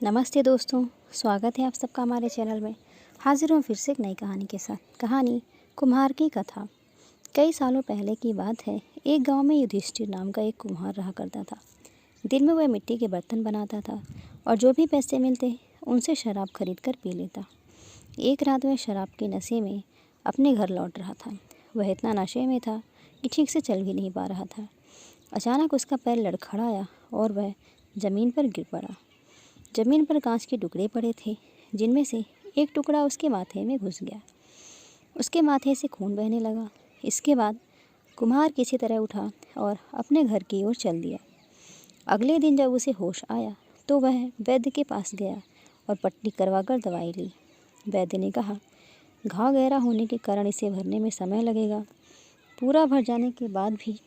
नमस्ते दोस्तों, स्वागत है आप सबका हमारे चैनल में। हाजिर हूँ फिर से एक नई कहानी के साथ। कहानी कुम्हार की कथा। कई सालों पहले की बात है। एक गांव में युधिष्ठिर नाम का एक कुम्हार रहा करता था। दिन में वह मिट्टी के बर्तन बनाता था और जो भी पैसे मिलते उनसे शराब खरीद कर पी लेता। एक रात वह शराब के नशे में अपने घर लौट रहा था। वह इतना नशे में था कि ठीक से चल भी नहीं पा रहा था। अचानक उसका पैर लड़खड़ाया और वह ज़मीन पर गिर पड़ा। ज़मीन पर कांच के टुकड़े पड़े थे, जिनमें से एक टुकड़ा उसके माथे में घुस गया। उसके माथे से खून बहने लगा। इसके बाद कुम्हार किसी तरह उठा और अपने घर की ओर चल दिया। अगले दिन जब उसे होश आया तो वह वैद्य के पास गया और पट्टी करवाकर दवाई ली। वैद्य ने कहा, घाव गहरा होने के कारण इसे भरने में समय लगेगा। पूरा भर जाने के बाद भी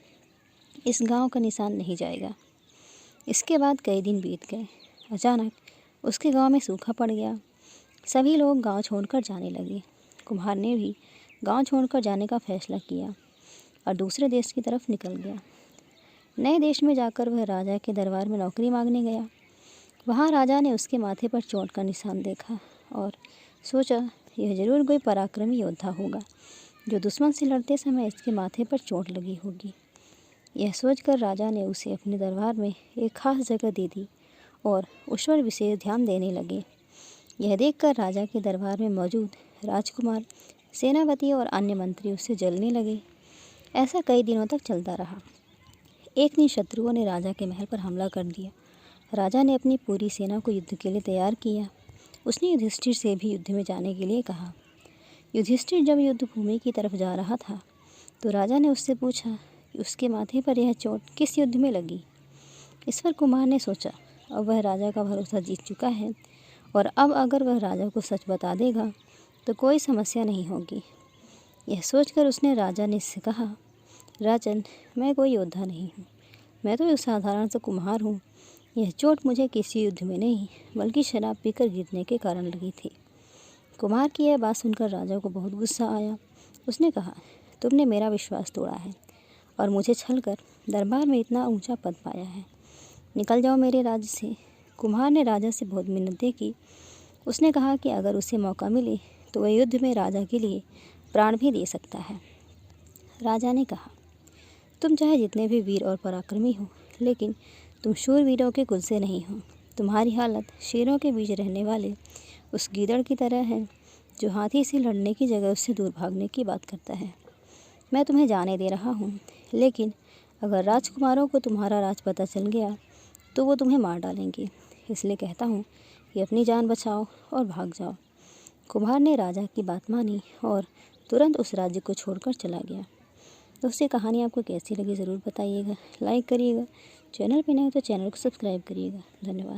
इस घाव का निशान नहीं जाएगा। इसके बाद कई दिन बीत गए। अचानक उसके गांव में सूखा पड़ गया। सभी लोग गांव छोड़कर जाने लगे। कुम्हार ने भी गांव छोड़कर जाने का फैसला किया और दूसरे देश की तरफ निकल गया। नए देश में जाकर वह राजा के दरबार में नौकरी मांगने गया। वहां राजा ने उसके माथे पर चोट का निशान देखा और सोचा, यह जरूर कोई पराक्रमी योद्धा होगा जो दुश्मन से लड़ते समय इसके माथे पर चोट लगी होगी। यह सोचकर राजा ने उसे अपने दरबार में एक खास जगह दे दी और उस पर विशेष ध्यान देने लगे। यह देखकर राजा के दरबार में मौजूद राजकुमार, सेनापति और अन्य मंत्री उससे जलने लगे। ऐसा कई दिनों तक चलता रहा। एक दिन शत्रुओं ने राजा के महल पर हमला कर दिया। राजा ने अपनी पूरी सेना को युद्ध के लिए तैयार किया। उसने युधिष्ठिर से भी युद्ध में जाने के लिए कहा। युधिष्ठिर जब युद्ध भूमि की तरफ जा रहा था तो राजा ने उससे पूछा कि उसके माथे पर यह चोट किस युद्ध में लगी। इस पर कुम्हार ने सोचा, अब वह राजा का भरोसा जीत चुका है और अब अगर वह राजा को सच बता देगा तो कोई समस्या नहीं होगी। यह सोचकर उसने राजा ने से कहा, राजन, मैं कोई योद्धा नहीं हूँ। मैं तो एक साधारण सा कुम्हार हूँ। यह चोट मुझे किसी युद्ध में नहीं बल्कि शराब पीकर गिरने के कारण लगी थी। कुम्हार की यह बात सुनकर राजा को बहुत गुस्सा आया। उसने कहा, तुमने मेरा विश्वास तोड़ा है और मुझे छलकर दरबार में इतना ऊंचा पद पाया है। निकल जाओ मेरे राज्य से। कुम्हार ने राजा से बहुत मिन्नतें की। उसने कहा कि अगर उसे मौका मिले तो वह युद्ध में राजा के लिए प्राण भी दे सकता है। राजा ने कहा, तुम चाहे जितने भी वीर और पराक्रमी हो, लेकिन तुम शूरवीरों के कुल से नहीं हो। तुम्हारी हालत शेरों के बीच रहने वाले उस गीदड़ की तरह है जो हाथी से लड़ने की जगह उससे दूर भागने की बात करता है। मैं तुम्हें जाने दे रहा हूँ, लेकिन अगर राजकुमारों को तुम्हारा राज पता चल गया तो वो तुम्हें मार डालेंगे। इसलिए कहता हूँ कि अपनी जान बचाओ और भाग जाओ। कुम्हार ने राजा की बात मानी और तुरंत उस राज्य को छोड़कर चला गया। दोस्तों, ये कहानी आपको कैसी लगी ज़रूर बताइएगा। लाइक करिएगा। चैनल पे नए हो तो चैनल को सब्सक्राइब करिएगा। धन्यवाद।